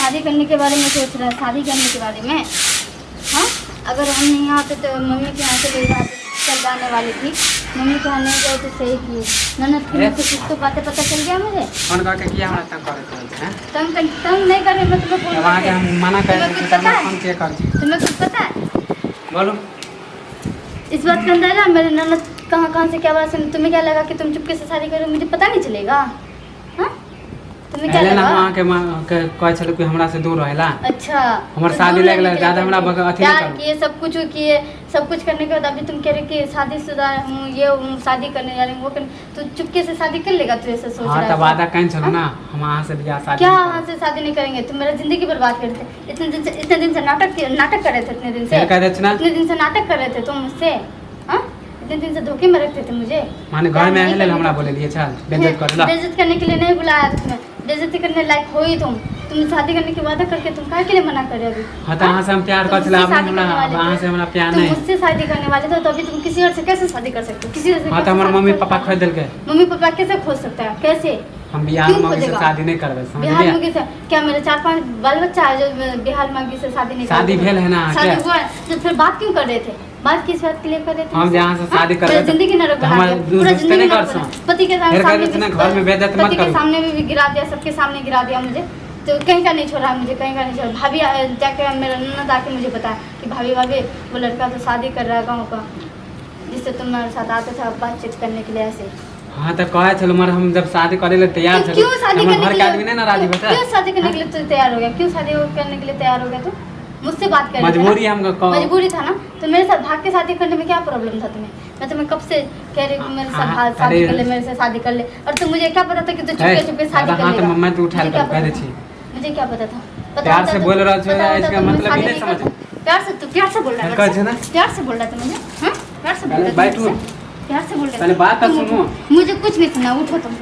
शादी करने के बारे में सोच रहा है, शादी करने के बारे में। हाँ, अगर हम नहीं आते तो मम्मी के यहाँ से ले चल जाने वाली थी। मम्मी के यहाँ नहीं गए तो सही किए। ननद की मुझसे कुछ तो बातें पता चल गया मुझे। फोन करके किया हमरा तंग करे हैं? तंग नहीं कर रहे, मैं तुम्हें फोन वहां के हम मना कर रहे थे, फोन किया कर दी। तुम्हें कुछ पता है? बोलो। इस बात का अंदाजा मेरे ननद कहाँ से क्या बात सुनी। तुम्हें क्या लगा कि तुम चुपके से शादी करो, मुझे पता नहीं चलेगा? हाँ, तुम्हें क्या लगा? वहां के कहै छल कि हमरा से दूर रहेला। अच्छा, हमर शादी लग गया ज्यादा हमरा अथी नहीं करो। ये सब कुछ किए, सब कुछ करने के बाद अभी तुम कह रहे कि शादीशुदा हूँ, ये शादी करने जा रही हूँ, वो करने, तो चुपके से शादी कर लेगा? तू ऐसे सोच रहा है? हां, तब वादा कहीं चलो ना, हम वहां से बियाह शादी क्या वहां से शादी नहीं करेंगे? तुम मेरा जिंदगी बर्बाद कर थे। इतने दिन से नाटक कर रहे थे। इतने दिन से नाटक कर रहे थे तुम मुझसे। हाँ, इतने दिन से धोखे में रखते थे मुझे। माने घर में आए हमरा बोले लिए चल बेइज्जत कर ला। बेइज्जत करने के लिए नहीं बुलाया तुम्हें। बेइज्जती करने लायक हो ही तुम शादी करने के वादा करके तुम काहे के लिए मना कर रहे हो? अभी हां, तो वहां से हम प्यार कर चला, वहां से हमरा प्यार नहीं। तुम मुझसे शादी करने वाले थे तो अभी तुम किसी और से कैसे शादी कर सकते हो? किसी और से? हां, तो हमर मम्मी पापा खोज देल के। मम्मी पापा कैसे खोज सकता है? कैसे? हम बिहार मांगी से शादी नहीं करबे, समझ बिहार लिया? मांगी से क्या मेरे 4-5 बाल बच्चा है जो बिहार मांगी से शादी नहीं? शादी भेल है ना? शादी हुआ तो फिर बात क्यों कर रहे थे? बात किस बात के लिए कर रहे थे? हम जहां से शादी कर रहे थे जिंदगी नरक बना दिया, पूरा जिंदगी नरक बना। पति के सामने घर में बेइज्जत मत करो। पति के सामने भी गिरा दिया, सबके सामने गिरा दिया मुझे। तो कहीं का नहीं छोड़ा मुझे, कहीं का नहीं छोड़ा। भाभी जाके मेरा ननद आके मुझे बताया कि भाभी वो लड़का तो शादी कर रहा है गाँव का, जिससे तुम्हारे साथ आते थे बातचीत करने के लिए ऐसे। हाँ, तो कहे चलो मर हम जब शादी करे ले तैयार थे। क्यों शादी करने के लिए आदमी नहीं नाराज बता? क्यों शादी करने के लिए तू तैयार हो गया? क्यों शादी करने के लिए तैयार हो गया तू? मुझसे बात कर मजबूरी हमको मजबूरी था ना। तो मेरे साथ भाग के शादी करने में क्या प्रॉब्लम था तुम्हें? मैं तुम्हें कब से कह रही हूँ मेरे साथ शादी कर ले, मेरे से शादी कर ले। और तुम मुझे क्या पता था कि तू चुपके शादी कर लेगा? मैं तो उठा कर कह देती। मुझे क्या पता था? प्यार से बोल रहा है, इसका मतलब ही नहीं समझ। प्यार से तू प्यार से बोल रहा है? प्यार से बोल रहा था मुझे? हां, प्यार से बोल रहा था। बैठो, प्यार से बोल रहा था। पहले बात तो सुनो। मुझे कुछ नहीं सुनना, उठो तुम।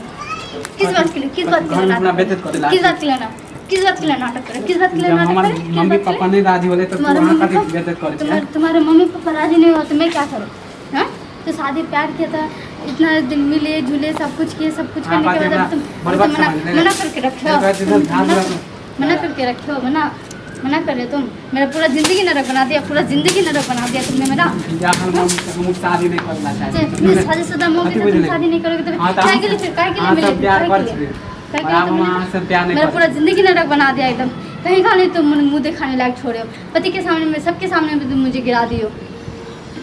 किस बात के लिए? किस बात के लिए? अपना बेइज्जत कर दिला। किस बात के लिए ना? किस बात के लिए नाटक करे? किस बात के लिए नाटक करे? हमारे मम्मी पापा नहीं राजी होले तो वहां का बेइज्जत करे। तुम्हारे मम्मी पापा राजी नहीं हो तो मैं क्या करूं? हां, तो शादी प्यार किया था, इतना दिन मिले जुले, सब कुछ किए, सब कुछ करने के बाद तुम मना करके रखो। मना करके रखो, मना कर रहे तुम। मेरा पूरा जिंदगी नरक बना दिया, पूरा जिंदगी नरक बना दिया तुमने मेरा। हम शादी नहीं करना चाहते। शादीशुदा मौके पे तुम शादी नहीं करोगे तो काहे के लिए फिर काहे के लिए मिले? मेरा पूरा जिंदगी नरक बना दिया एकदम। कहीं का नहीं तुम मुंह दिखाने लायक छोड़े हो। पति के सामने में, सबके सामने में तुम मुझे गिरा दियो।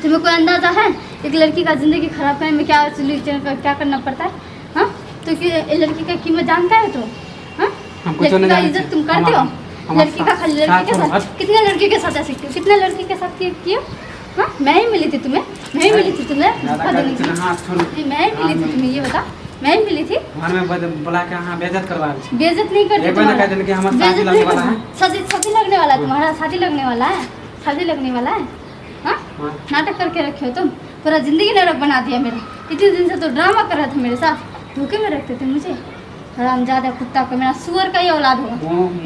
तुम्हें कोई अंदाजा है एक लड़की का जिंदगी खराब करने में क्या क्या करना पड़ता है? हाँ, तो लड़की का कीमत जानता है तुम? हाँ, लड़की का इज्जत तुम करते हो? लड़की का खाली लड़की के साथ, कितने लड़की के साथ ऐसे किया? कितने लड़की के साथ किया? हाँ, मैं ही मिली थी तुम्हें, मैं ही मिली थी तुम्हें, मैं ही मिली थी तुम्हें, ये बता। मैं ही मिली थी घर में बुला के हां बेइज्जत करवा रही। बेइज्जत नहीं करती, कोई ना कह देन कि हम शादी लगने वाला है। शादी लगने वाला है तुम्हारा? शादी लगने वाला है? शादी लगने वाला है? हाँ, नाटक करके रखे हो तुम। पूरा जिंदगी नरक बना दिया मेरा। इतने दिन से तो ड्रामा कर रहा था मेरे साथ, धोखे में रखते थे मुझे। हरामजादा कुत्ता का, मेरा सुअर का ही औलाद होगा।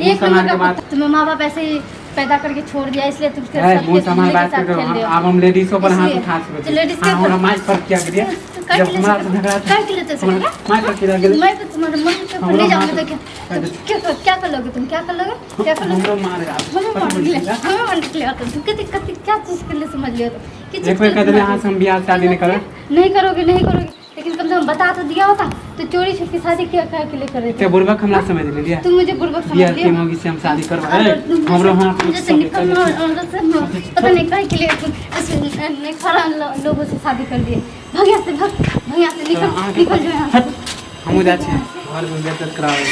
एक नंबर का कुत्ता। तुम्हें माँ बाप ऐसे ही पैदा करके छोड़ दिया, इसलिए तुम अब हम लेडीजों पर हाथ उठा सकते हैं। लेडीज के पर माइक पर क्या करिए जब हमारा झगड़ा क्या के लिए तो माइक पर किया गया। मैं तो तुम्हारे मन पे ले जाऊंगा तो क्या कर लोगे तुम? क्या कर लोगे? क्या कर लोगे? हमरो मार आप हमें मार निकले आता तुम। कितनी क्या चीज के लिए समझ लियो तुम? एक बार कहते हैं हम बियाह शादी नहीं करें। नहीं करोगे, लेकिन कम से कम बता तो दिया होता। तो चोरी छुपके शादी क्या के लिए कर रहे थे? बुर्बक हमला समझ ले लिया। तुम मुझे बुर्बक समझ लिया। मोगी से हम शादी करवा हमरो हां पता नहीं काहे के लिए तुम खरा लोगों से शादी कर दिए। भाग यहाँ से, निकल जाओ यहाँ से। हम जा छी घर में बेइज्जत करावे।